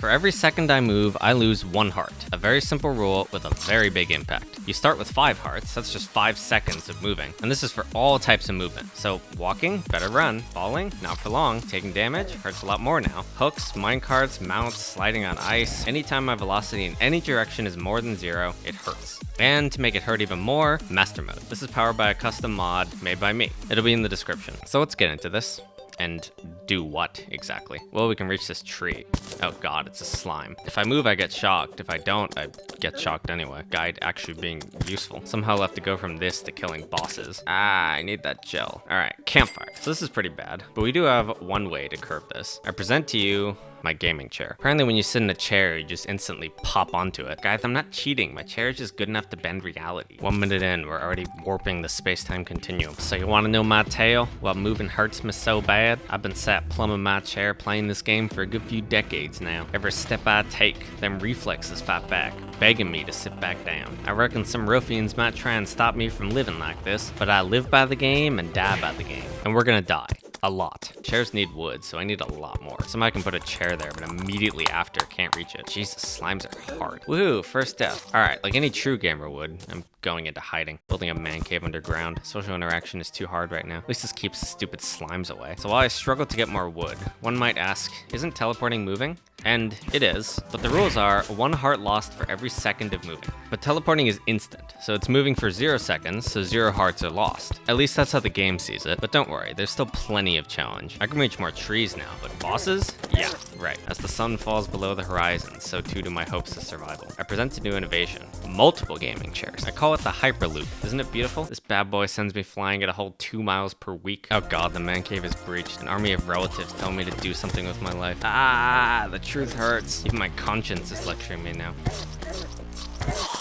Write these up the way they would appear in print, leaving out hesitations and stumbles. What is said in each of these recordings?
For every second I move, I lose 1 heart. A very simple rule with a very big impact. You start with 5 hearts, that's just 5 seconds of moving. And this is for all types of movement. So walking, better run. Falling, not for long. Taking damage, hurts a lot more now. Hooks, minecarts, mounts, sliding on ice. Anytime my velocity in any direction is more than 0, it hurts. And to make it hurt even more, Master Mode. This is powered by a custom mod made by me. It'll be in the description. So let's get into this. And do what exactly? Well, we can reach this tree. Oh god, it's a slime. If I move, I get shocked. If I don't, I get shocked anyway. Guide actually being useful. Somehow I'll have to go from this to killing bosses. Ah, I need that gel. All right, campfire. So this is pretty bad, but we do have one way to curb this. I present to you my gaming chair. Apparently when you sit in a chair, you just instantly pop onto it. Guys, I'm not cheating. My chair is just good enough to bend reality. 1 minute in, we're already warping the space-time continuum. So you wanna know my tale? While moving hurts me so bad, I've been sat plumb in my chair playing this game for a good few decades now. Every step I take, them reflexes fight back, begging me to sit back down. I reckon some ruffians might try and stop me from living like this, but I live by the game and die by the game. And we're gonna die. A lot. Chairs need wood, so I need a lot more. Somebody can put a chair there, but immediately after, can't reach it. Jesus, slimes are hard. Woohoo, first death. All right, like any true gamer would, I'm going into hiding. Building a man cave underground. Social interaction is too hard right now. At least this keeps the stupid slimes away. So while I struggle to get more wood, one might ask, isn't teleporting moving? And it is, but the rules are 1 heart lost for every second of moving. But teleporting is instant, so it's moving for 0 seconds, so 0 hearts are lost. At least that's how the game sees it, but don't worry, there's still plenty of challenge. I can reach more trees now, but bosses? Yeah, right. As the sun falls below the horizon, so too do my hopes of survival. I present a new innovation, multiple gaming chairs. I call it the Hyperloop. Isn't it beautiful? This bad boy sends me flying at a whole 2 miles per week. Oh god, the man cave is breached. An army of relatives tell me to do something with my life. Ah, the truth hurts. Even my conscience is lecturing me now.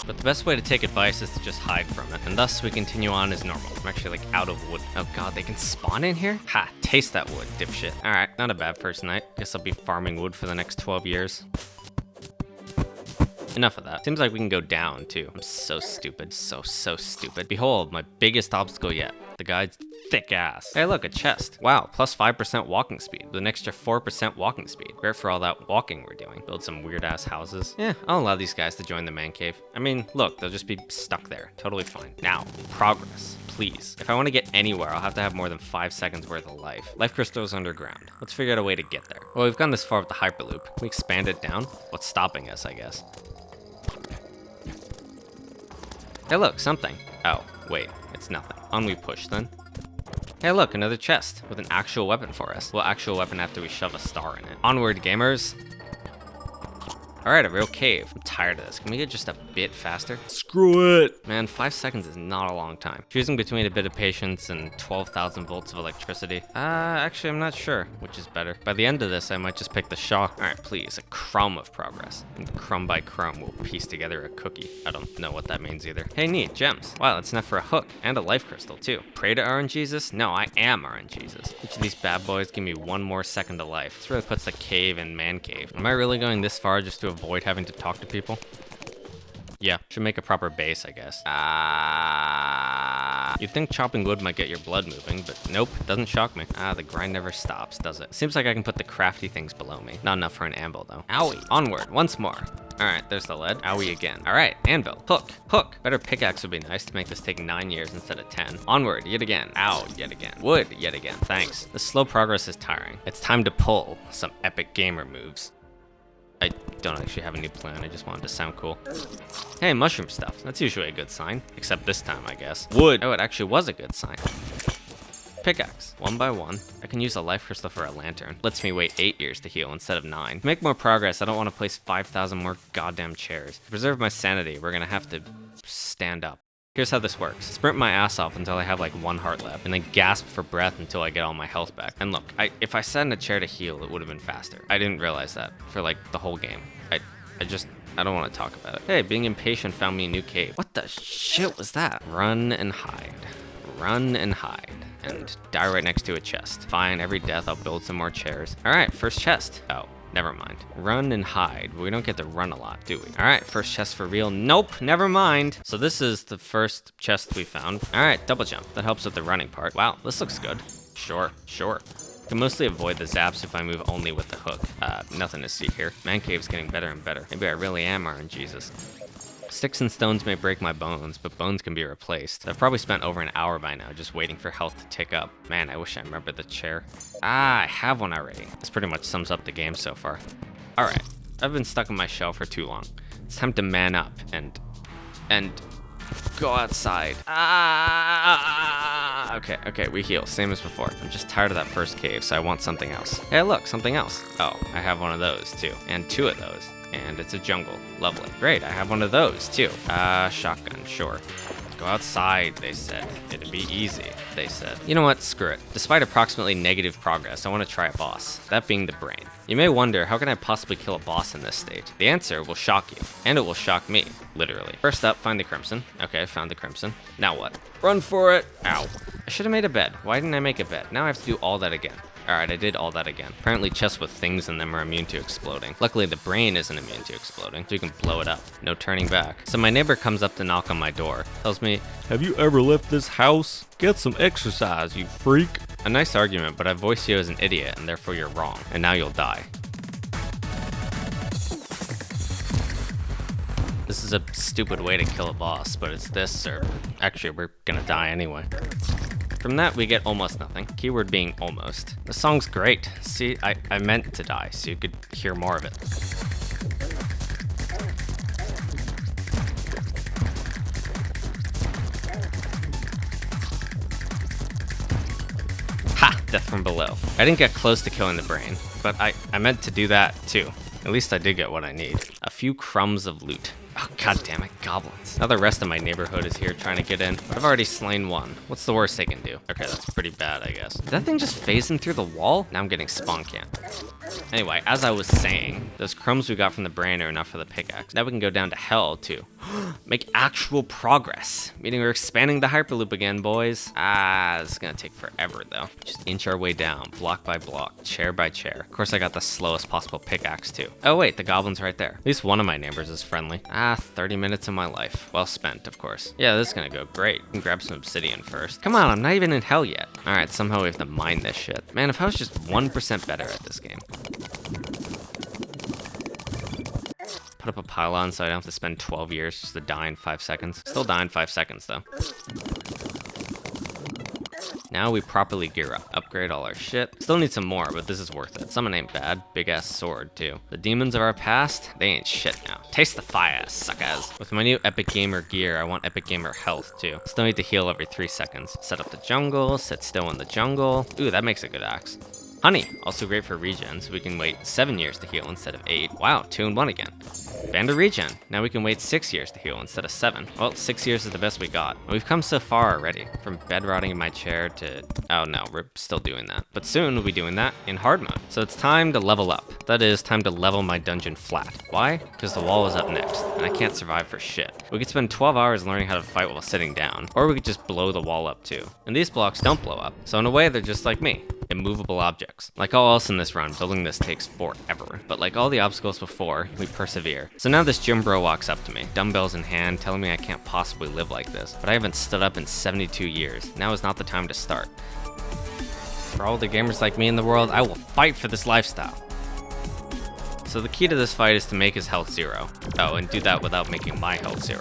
But the best way to take advice is to just hide from it, and thus we continue on as normal. I'm actually like out of wood. Oh god, they can spawn in here? Ha, taste that wood, dipshit. Alright, not a bad first night. Guess I'll be farming wood for the next 12 years. Enough of that. Seems like we can go down too. I'm so stupid, so stupid. Behold, my biggest obstacle yet. The guy's thick ass. Hey look, a chest. Wow, plus 5% walking speed with an extra 4% walking speed. Great for all that walking we're doing. Build some weird ass houses. Yeah, I'll allow these guys to join the man cave. I mean, look, they'll just be stuck there. Totally fine. Now, progress. Please. If I want to get anywhere, I'll have to have more than 5 seconds worth of life. Life crystals underground. Let's figure out a way to get there. Well, we've gone this far with the Hyperloop. Can we expand it down? What's stopping us, I guess? Hey look, something. Oh, wait, it's nothing. On we push then. Hey look, another chest with an actual weapon for us. Well, actual weapon after we shove a star in it. Onward, gamers. All right, a real cave. I'm tired of this. Can we get just a bit faster? Screw it. Man, 5 seconds is not a long time. Choosing between a bit of patience and 12,000 volts of electricity. Actually, I'm not sure which is better. By the end of this, I might just pick the shock. All right, please, a crumb of progress. And crumb by crumb, we'll piece together a cookie. I don't know what that means either. Hey, neat, gems. Wow, that's enough for a hook and a life crystal too. Pray to RNGesus? No, I am RNGesus. Each of these bad boys give me 1 more second of life. This really puts the cave in man cave. Am I really going this far just to avoid having to talk to people? Yeah, should make a proper base, I guess. You'd think chopping wood might get your blood moving, but nope, doesn't shock me. The grind never stops, does it? Seems like I can put the crafty things below me. Not enough for an anvil, though. Owie! Onward, once more. All right, there's the lead. Owie again. All right, anvil. Hook, hook. Better pickaxe would be nice to make this take 9 years instead of 10. Onward, yet again. Ow, yet again. Wood, yet again. Thanks. The slow progress is tiring. It's time to pull some epic gamer moves. I don't actually have a new plan, I just wanted to sound cool. Hey, mushroom stuff. That's usually a good sign. Except this time, I guess. Wood. Oh, it actually was a good sign. Pickaxe. 1 by 1. I can use a life crystal for a lantern. Lets me wait 8 years to heal instead of 9. To make more progress, I don't want to place 5,000 more goddamn chairs. To preserve my sanity, we're gonna have to stand up. Here's how this works. Sprint my ass off until I have like 1 heart left, and then gasp for breath until I get all my health back. And look, if I sat in a chair to heal, it would have been faster. I didn't realize that for like the whole game. I don't want to talk about it. Hey, being impatient found me a new cave. What the shit was that? Run and hide. Run and hide. And die right next to a chest. Fine, every death I'll build some more chairs. All right, first chest. Oh. Never mind. Run and hide. We don't get to run a lot, do we? All right, first chest for real. Nope, never mind. So this is the first chest we found. All right, double jump. That helps with the running part. Wow, this looks good. Sure. Can mostly avoid the zaps if I move only with the hook. Nothing to see here. Man cave's getting better and better. Maybe I really am RNGesus. Sticks and stones may break my bones, but bones can be replaced. I've probably spent over an hour by now just waiting for health to tick up. Man, I wish I remembered the chair. I have one already. This pretty much sums up the game so far. Alright, I've been stuck in my shell for too long. It's time to man up and go outside. Okay, we heal, same as before. I'm just tired of that first cave, so I want something else. Hey, look, something else. Oh, I have one of those too, and 2 of those. And it's a jungle. Lovely. Great, I have one of those too. Shotgun, sure. Go outside, they said. It'd be easy, they said. You know what, screw it. Despite approximately negative progress, I want to try a boss. That being the brain. You may wonder, how can I possibly kill a boss in this state? The answer will shock you. And it will shock me, literally. First up, find the crimson. Okay, found the crimson. Now what? Run for it! Ow. I should have made a bed. Why didn't I make a bed? Now I have to do all that again. Alright, I did all that again. Apparently chests with things in them are immune to exploding. Luckily, the brain isn't immune to exploding, so you can blow it up. No turning back. So my neighbor comes up to knock on my door. Tells me, "Have you ever left this house? Get some exercise, you freak." A nice argument, but I voice you as an idiot, and therefore you're wrong. And now you'll die. This is a stupid way to kill a boss, but it's this, or actually, we're gonna die anyway. From that, we get almost nothing. Keyword being almost. The song's great. See, I meant to die, so you could hear more of it. Ha! Death from below. I didn't get close to killing the brain, but I meant to do that, too. At least I did get what I need. A few crumbs of loot. Oh, god damn it, goblins. Now the rest of my neighborhood is here trying to get in, but I've already slain one. What's the worst they can do? Okay, that's pretty bad, I guess. Did that thing just phase in through the wall? Now I'm getting spawn camped. Anyway, as I was saying, those crumbs we got from the brain are enough for the pickaxe. Now we can go down to hell, too. Make actual progress. Meaning we're expanding the hyperloop again, boys. This is gonna take forever, though. Just inch our way down, block by block, chair by chair. Of course, I got the slowest possible pickaxe, too. Oh, wait, the goblin's right there. At least one of my neighbors is friendly. 30 minutes of my life. Well spent, of course. Yeah, this is gonna go great. I can grab some obsidian first. Come on, I'm not even in hell yet. Alright, somehow we have to mine this shit. Man, if I was just 1% better at this game. Put up a pylon so I don't have to spend 12 years just to die in 5 seconds. Still die in 5 seconds, though. Now we properly gear up. Upgrade all our shit. Still need some more, but this is worth it. Summon ain't bad. Big ass sword, too. The demons of our past, they ain't shit now. Taste the fire, suckers. With my new Epic Gamer gear, I want Epic Gamer health, too. Still need to heal every 3 seconds. Set up the jungle, sit still in the jungle. Ooh, that makes a good axe. Honey, also great for regen, so we can wait 7 years to heal instead of 8. Wow, 2 in 1 again. Band of regen. Now we can wait 6 years to heal instead of 7. Well, 6 years is the best we got. And we've come so far already. From bed rotting in my chair to... Oh no, we're still doing that. But soon we'll be doing that in hard mode. So it's time to level up. That is, time to level my dungeon flat. Why? Because the wall is up next, and I can't survive for shit. We could spend 12 hours learning how to fight while sitting down, or we could just blow the wall up too. And these blocks don't blow up, so in a way they're just like me. Immovable objects. Like all else in this run, building this takes forever. But like all the obstacles before, we persevere. So now this gym bro walks up to me, dumbbells in hand, telling me I can't possibly live like this. But I haven't stood up in 72 years. Now is not the time to start. For all the gamers like me in the world, I will fight for this lifestyle. So the key to this fight is to make his health 0. Oh, and do that without making my health 0.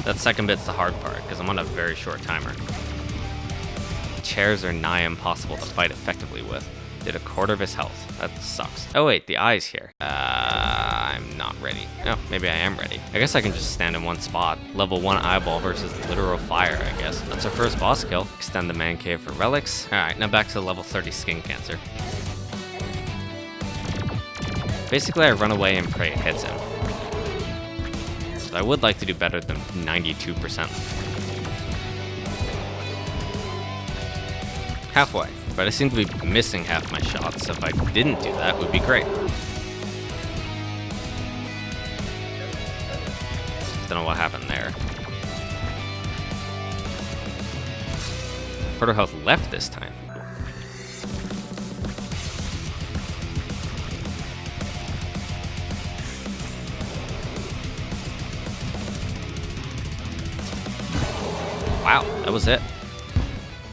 That second bit's the hard part, because I'm on a very short timer. Chairs are nigh impossible to fight effectively with. Did a quarter of his health. That sucks. Oh wait, the eye's here. I'm not ready. Oh, maybe I am ready. I guess I can just stand in one spot. Level 1 eyeball versus literal fire, I guess. That's our first boss kill. Extend the man cave for relics. Alright, now back to level 30 skin cancer. Basically, I run away and pray it hits him. I would like to do better than 92%. Halfway, but I seem to be missing half my shots, so if I didn't do that, it would be great. Don't know what happened there. Quarter health left this time. Wow, that was it.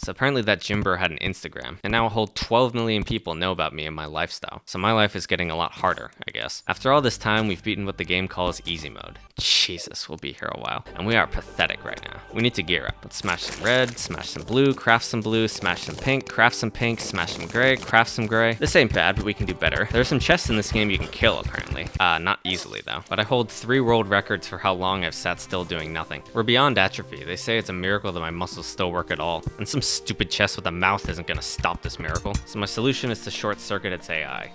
So apparently that gym bro had an Instagram, and now a whole 12 million people know about me and my lifestyle. So my life is getting a lot harder, I guess. After all this time, we've beaten what the game calls easy mode. Jesus, we'll be here a while. And we are pathetic right now. We need to gear up. Let's smash some red, smash some blue, craft some blue, smash some pink, craft some pink, smash some gray, craft some gray. This ain't bad, but we can do better. There are some chests in this game you can kill, apparently. Not easily, though. But I hold 3 world records for how long I've sat still doing nothing. We're beyond atrophy. They say it's a miracle that my muscles still work at all. And some stupid chest with a mouth isn't gonna stop this miracle. So my solution is to short circuit its AI.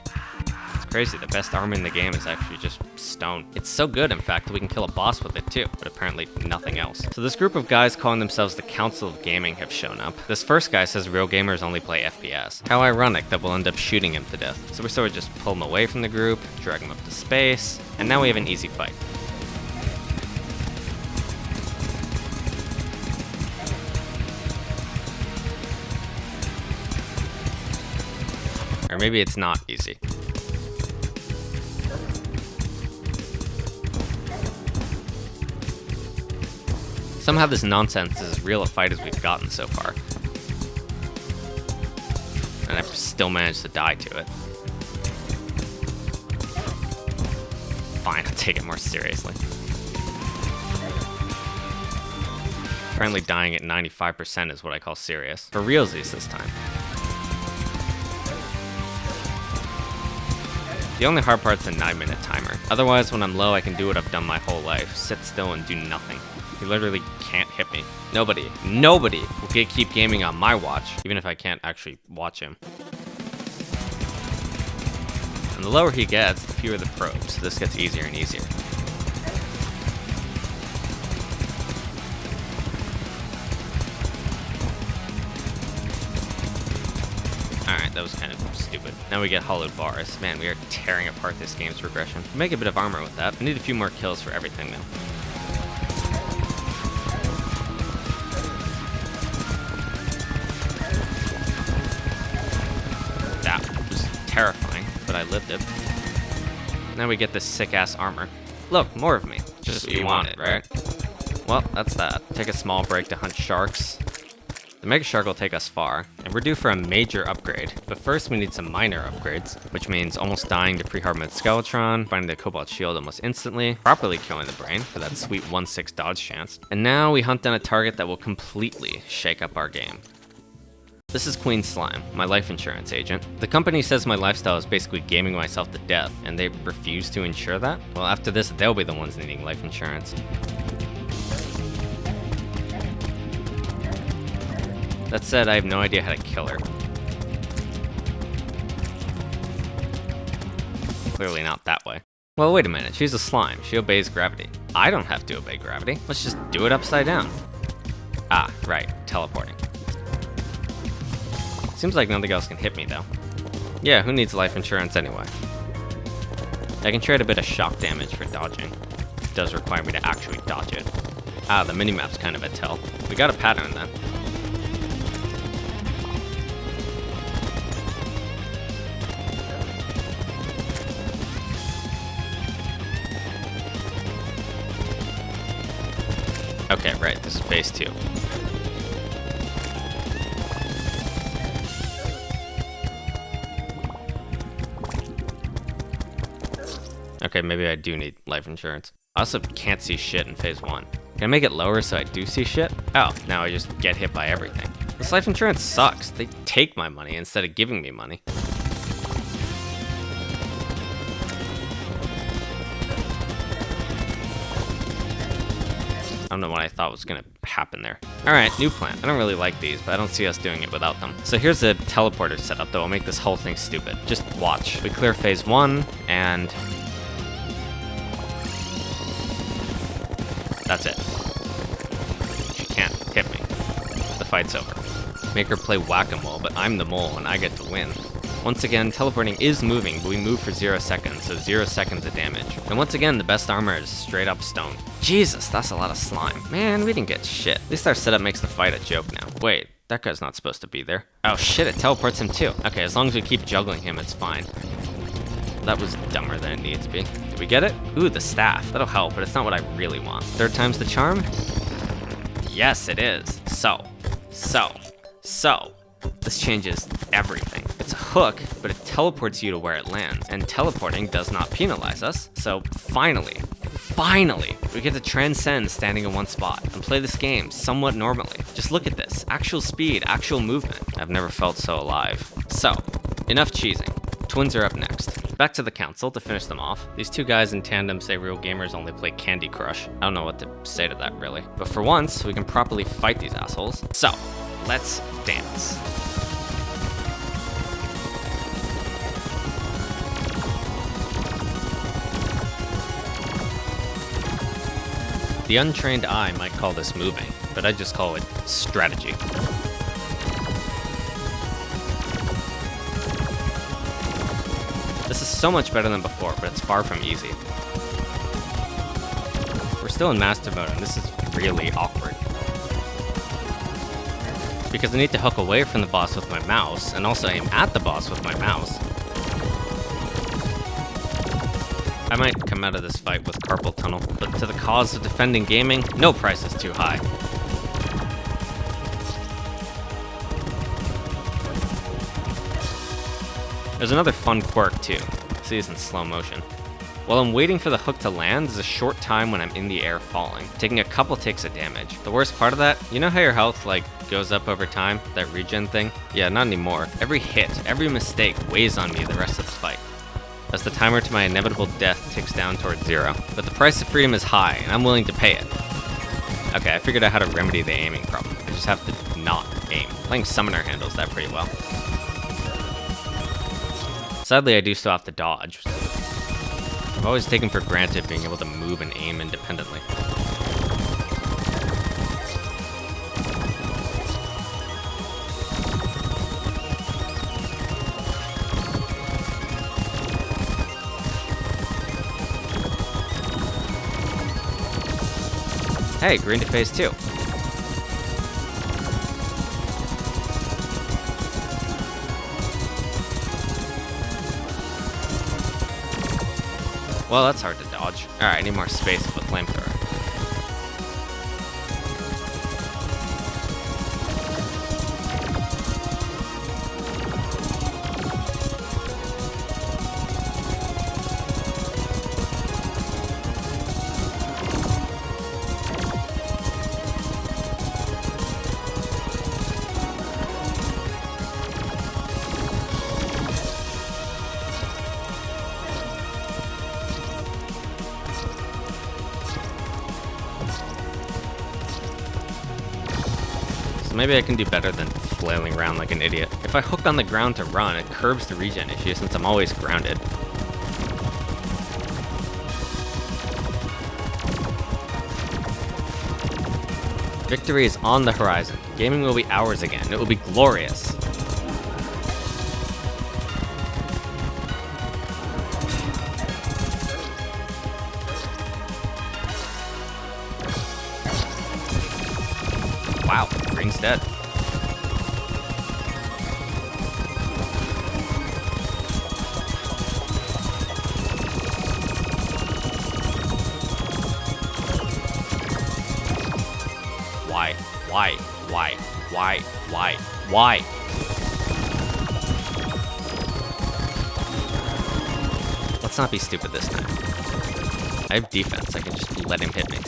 It's crazy, the best armor in the game is actually just stone. It's so good, in fact, that we can kill a boss with it too, but apparently nothing else. So this group of guys calling themselves the Council of Gaming have shown up. This first guy says real gamers only play FPS. How ironic that we'll end up shooting him to death. So we sort of just pull him away from the group, drag him up to space, and now we have an easy fight. Or maybe it's not easy. Somehow this nonsense is as real a fight as we've gotten so far. And I've still managed to die to it. Fine, I'll take it more seriously. Apparently dying at 95% is what I call serious. For realsies this time. The only hard part's the 9-minute timer. Otherwise, when I'm low, I can do what I've done my whole life. Sit still and do nothing. He literally can't hit me. Nobody will keep gaming on my watch, even if I can't actually watch him. And the lower he gets, the fewer the probes. So this gets easier and easier. Alright, that was kind of stupid. Now we get hollowed bars. Man, we are tearing apart this game's progression. We make a bit of armor with that. I need a few more kills for everything, though. That was terrifying, but I lived it. Now we get this sick-ass armor. Look, more of me. Just what you wanted, right? Well, that's that. Take a small break to hunt sharks. The Mega Shark will take us far, and we're due for a major upgrade. But first we need some minor upgrades, which means almost dying to pre-hardened Skeletron, finding the Cobalt Shield almost instantly, properly killing the brain for that sweet 1/6 dodge chance. And now we hunt down a target that will completely shake up our game. This is Queen Slime, my life insurance agent. The company says my lifestyle is basically gaming myself to death, and they refuse to insure that? Well, after this, they'll be the ones needing life insurance. That said, I have no idea how to kill her. Clearly not that way. Well, wait a minute, she's a slime. She obeys gravity. I don't have to obey gravity. Let's just do it upside down. Ah, right, teleporting. Seems like nothing else can hit me, though. Yeah, who needs life insurance anyway? I can trade a bit of shock damage for dodging. It does require me to actually dodge it. Ah, the minimap's kind of a tell. We got a pattern, then. Okay, right, this is phase 2. Okay, maybe I do need life insurance. I also can't see shit in phase 1. Can I make it lower so I do see shit? Oh, now I just get hit by everything. This life insurance sucks. They take my money instead of giving me money. I don't know what I thought was gonna happen there. Alright, new plan. I don't really like these, but I don't see us doing it without them. So here's the teleporter setup that will make this whole thing stupid. Just watch. We clear phase 1, and that's it. She can't hit me. The fight's over. Make her play whack-a-mole, but I'm the mole and I get to win. Once again, teleporting is moving, but we move for 0 seconds, so 0 seconds of damage. And once again, the best armor is straight up stone. Jesus, that's a lot of slime. Man, we didn't get shit. At least our setup makes the fight a joke now. Wait, that guy's not supposed to be there. Oh shit, it teleports him too. Okay, as long as we keep juggling him, it's fine. That was dumber than it needed to be. Did we get it? Ooh, the staff. That'll help, but it's not what I really want. 3rd time's the charm? Yes, it is. So. So, this changes everything. It's a hook, but it teleports you to where it lands, and teleporting does not penalize us. So finally, we get to transcend standing in one spot and play this game somewhat normally. Just look at this, actual speed, actual movement. I've never felt so alive. So, enough cheesing. Twins are up next. Back to the council to finish them off. These two guys in tandem say real gamers only play Candy Crush. I don't know what to say to that, really. But for once, we can properly fight these assholes. So, let's dance. The untrained eye might call this moving, but I just call it strategy. This is so much better than before, but it's far from easy. We're still in Master Mode, and this is really awkward. Because I need to hook away from the boss with my mouse, and also aim at the boss with my mouse. I might come out of this fight with carpal tunnel, but to the cause of defending gaming, no price is too high. There's another fun quirk too. See this in slow motion. While I'm waiting for the hook to land, there's a short time when I'm in the air falling, taking a couple ticks of damage. The worst part of that, you know how your health goes up over time? That regen thing? Yeah, not anymore. Every hit, every mistake weighs on me the rest of the fight, as the timer to my inevitable death ticks down towards 0. But the price of freedom is high, and I'm willing to pay it. Okay, I figured out how to remedy the aiming problem. I just have to not aim. Playing Summoner handles that pretty well. Sadly, I do still have to dodge. I've always taken for granted being able to move and aim independently. Hey, green to phase 2. Well, that's hard to dodge. Alright, I need more space with the flamethrower. So maybe I can do better than flailing around like an idiot. If I hook on the ground to run, it curbs the regen issue since I'm always grounded. Victory is on the horizon. Gaming will be ours again. It will be glorious. Wow, green's dead. Why? Let's not be stupid this time. I have defense, I can just let him hit me.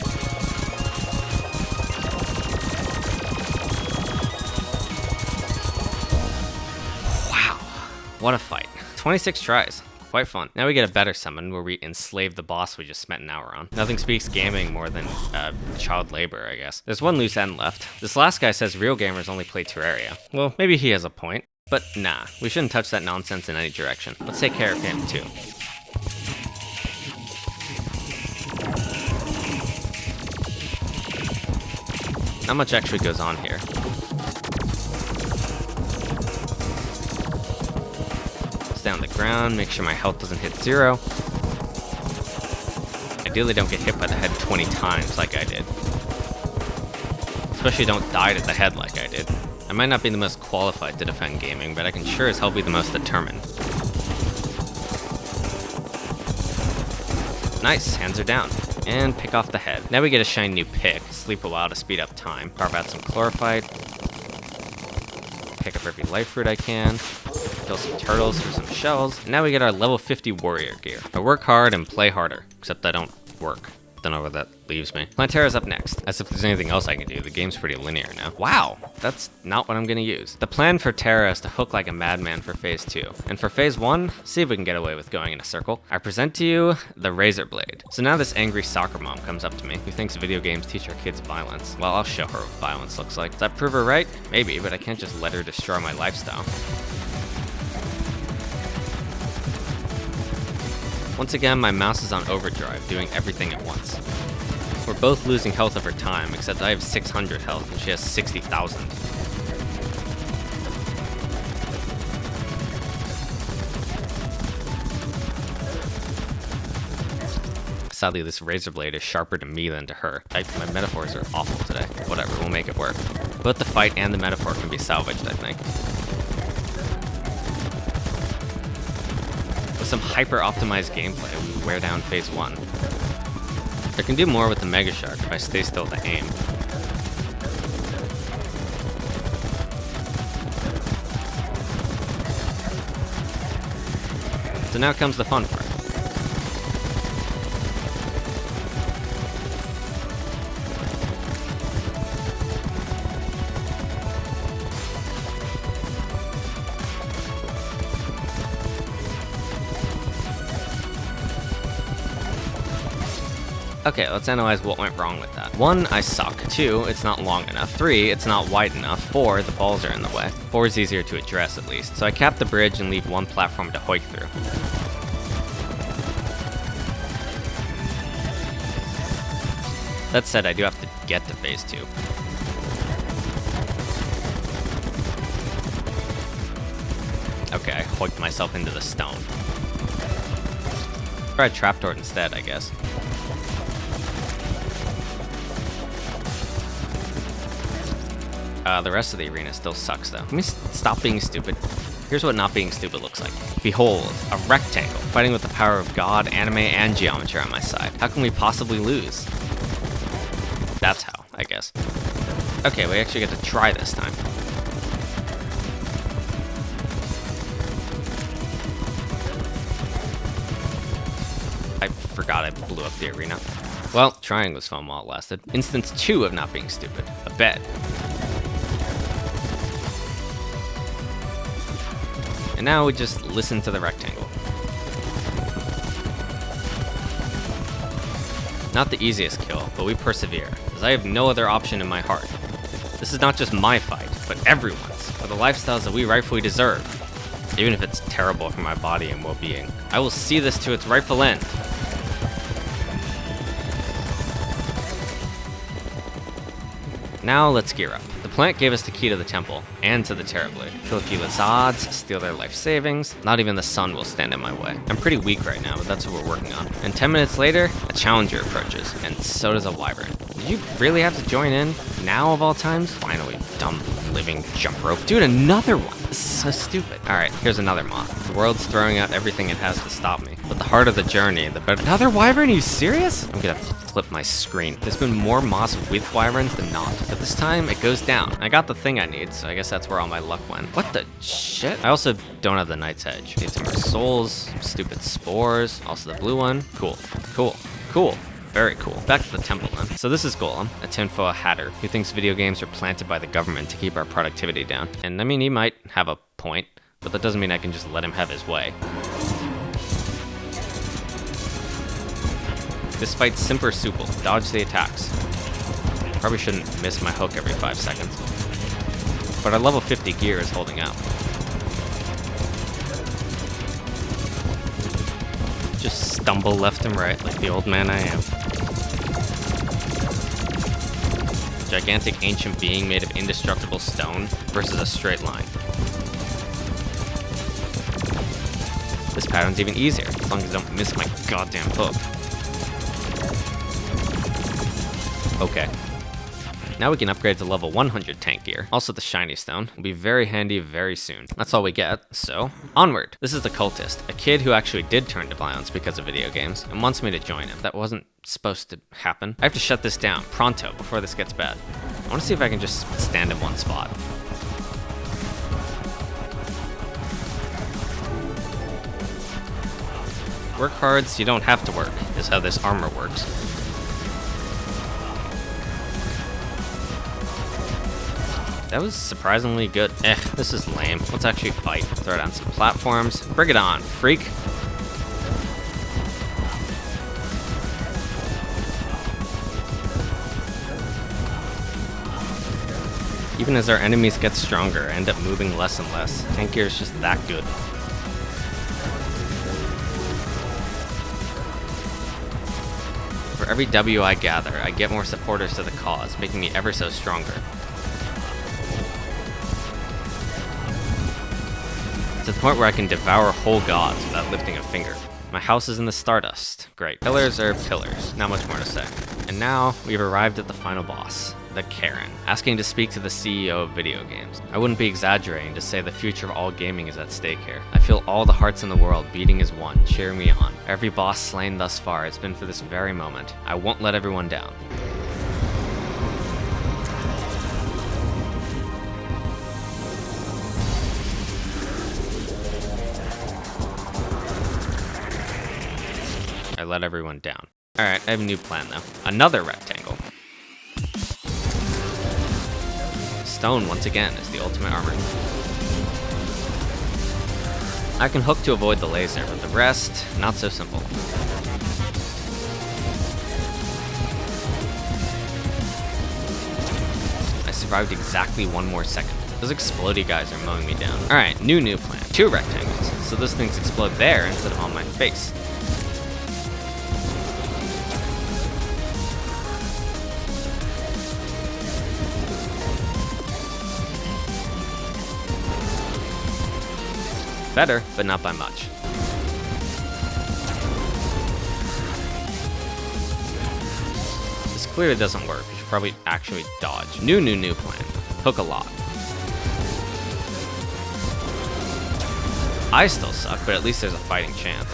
Wow, what a fight. 26 tries. Quite fun. Now we get a better summon where we enslave the boss we just spent an hour on. Nothing speaks gaming more than child labor, I guess. There's one loose end left. This last guy says real gamers only play Terraria. Well, maybe he has a point. But nah, we shouldn't touch that nonsense in any direction. Let's take care of him too. Not much actually goes on here. Stay on the ground, make sure my health doesn't hit 0. Ideally don't get hit by the head 20 times like I did. Especially don't die to the head like I did. I might not be the most qualified to defend gaming, but I can sure as hell be the most determined. Nice, hands are down. And pick off the head. Now we get a shiny new pick, sleep a while to speed up time, carve out some chlorophyte. pick up every life fruit I can, kill some turtles for some shells, and now we get our level 50 warrior gear. I work hard and play harder, except I don't work. Don't know where that leaves me. Plantera's up next. As if there's anything else I can do. The game's pretty linear now. Wow, that's not what I'm gonna use. The plan for Terra is to hook like a madman for phase 2. And for phase 1, see if we can get away with going in a circle. I present to you the razor blade. So now this angry soccer mom comes up to me who thinks video games teach our kids violence. Well, I'll show her what violence looks like. Does that prove her right? Maybe, but I can't just let her destroy my lifestyle. Once again, my mouse is on overdrive, doing everything at once. We're both losing health over time, except I have 600 health and she has 60,000. Sadly, this razor blade is sharper to me than to her. My metaphors are awful today. Whatever, we'll make it work. Both the fight and the metaphor can be salvaged, I think. With some hyper-optimized gameplay, we wear down phase 1. I can do more with the Mega Shark if I stay still to aim. So now comes the fun part. Okay, let's analyze what went wrong with that. 1, I suck. 2, it's not long enough. 3, it's not wide enough. 4, the balls are in the way. 4 is easier to address at least. So I cap the bridge and leave 1 platform to hoik through. That said, I do have to get to phase 2. Okay, I hoiked myself into the stone. Try a trapdoor instead, I guess. The rest of the arena still sucks, though. Let me stop being stupid. Here's what not being stupid looks like. Behold, a rectangle, fighting with the power of God, anime, and geometry on my side. How can we possibly lose? That's how, I guess. Okay, we actually get to try this time. I forgot I blew up the arena. Well, trying was fun while it lasted. Instance 2 of not being stupid. A bed. And now we just listen to the rectangle. Not the easiest kill, but we persevere, as I have no other option in my heart. This is not just my fight, but everyone's, for the lifestyles that we rightfully deserve, even if it's terrible for my body and well-being. I will see this to its rightful end. Now let's gear up. The plant gave us the key to the temple, and to the Terra Blade. Kill a few odds, steal their life savings. Not even the sun will stand in my way. I'm pretty weak right now, but that's what we're working on. And 10 minutes later, a challenger approaches, and so does a wyvern. Did you really have to join in? Now of all times? Finally, dumb living jump rope. Dude, another one! This is so stupid. Alright, here's another moth. The world's throwing out everything it has to stop me. But the harder the journey, the better. Another wyvern? Are you serious? I'm gonna flip my screen. There's been more moths with wyverns than not. But this time, it goes down. I got the thing I need, so I guess that's where all my luck went. What the shit? I also don't have the Knight's Edge. Need some more souls, some stupid spores, also the blue one. Cool, cool, cool. Very cool. Back to the temple then. So this is Golem, a tinfoil hatter who thinks video games are planted by the government to keep our productivity down. And I mean, he might have a point, but that doesn't mean I can just let him have his way. This fight's simper supple. Dodge the attacks. Probably shouldn't miss my hook every 5 seconds. But our level 50 gear is holding out. Just stumble left and right like the old man I am. Gigantic ancient being made of indestructible stone versus a straight line. This pattern's even easier, as long as I don't miss my goddamn hook. Okay. Now we can upgrade to level 100 tank gear. Also the shiny stone will be very handy very soon. That's all we get, so onward. This is the cultist, a kid who actually did turn to violence because of video games and wants me to join him. That wasn't supposed to happen. I have to shut this down pronto before this gets bad. I want to see if I can just stand in one spot. Work hard so you don't have to work, is how this armor works. That was surprisingly good. This is lame. Let's actually fight. Throw down some platforms. Bring it on, freak. Even as our enemies get stronger, I end up moving less and less. Tank gear is just that good. For every W I gather, I get more supporters to the cause, making me ever so stronger. It's at the point where I can devour whole gods without lifting a finger. My house is in the stardust. Great. Pillars are pillars. Not much more to say. And now, we've arrived at the final boss, the Karen, asking to speak to the CEO of video games. I wouldn't be exaggerating to say the future of all gaming is at stake here. I feel all the hearts in the world beating as one, cheering me on. Every boss slain thus far has been for this very moment. I won't let everyone down. I let everyone down. Alright, I have a new plan though. Another rectangle. Stone, once again, is the ultimate armor. I can hook to avoid the laser, but the rest, not so simple. I survived exactly one more second. Those explodey guys are mowing me down. Alright, new plan. 2 rectangles, so those things explode there instead of on my face. Better, but not by much. This clearly doesn't work. We should probably actually dodge. New plan. Hook a lot. I still suck, but at least there's a fighting chance.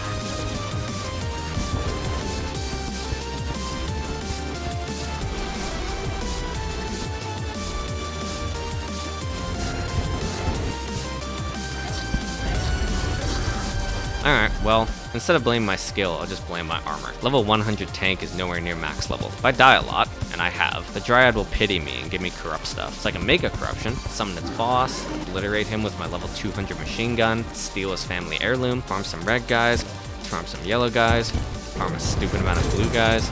Alright, well, instead of blaming my skill, I'll just blame my armor. Level 100 tank is nowhere near max level. If I die a lot, and I have, the Dryad will pity me and give me corrupt stuff. So I can make a corruption, summon its boss, obliterate him with my level 200 machine gun, steal his family heirloom, farm some red guys, farm some yellow guys, farm a stupid amount of blue guys.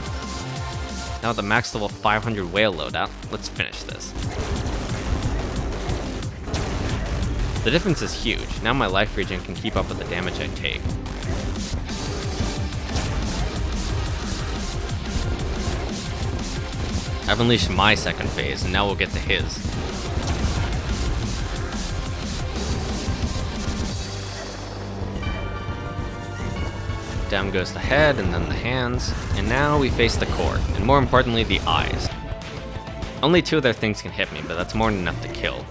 Now with the max level 500 whale loadout, let's finish this. The difference is huge. Now my life regen can keep up with the damage I take. I've unleashed my second phase, and now we'll get to his. Down goes the head, and then the hands. And now we face the core, and more importantly, the eyes. Only 2 of their things can hit me, but that's more than enough to kill.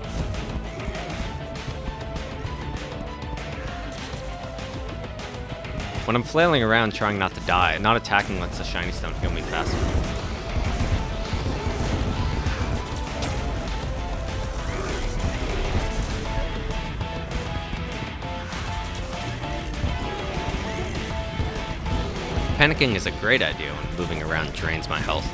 When I'm flailing around trying not to die, not attacking lets the shiny stone heal me faster. Panicking is a great idea when moving around drains my health.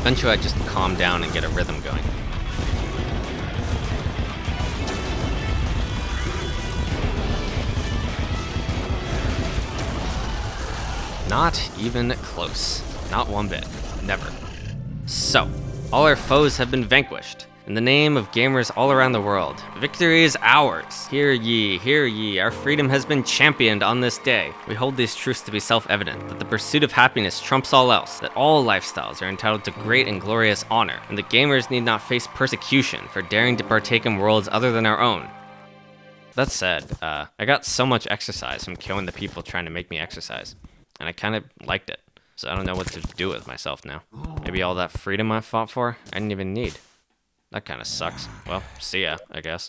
Eventually I just calm down and get a rhythm going. Not even close. Not one bit. Never. So, all our foes have been vanquished. In the name of gamers all around the world, victory is ours. Hear ye, our freedom has been championed on this day. We hold these truths to be self-evident, that the pursuit of happiness trumps all else, that all lifestyles are entitled to great and glorious honor, and that gamers need not face persecution for daring to partake in worlds other than our own. That said, I got so much exercise from killing the people trying to make me exercise, and I kind of liked it. So I don't know what to do with myself now. Maybe all that freedom I fought for, I didn't even need. That kind of sucks. Well, see ya, I guess.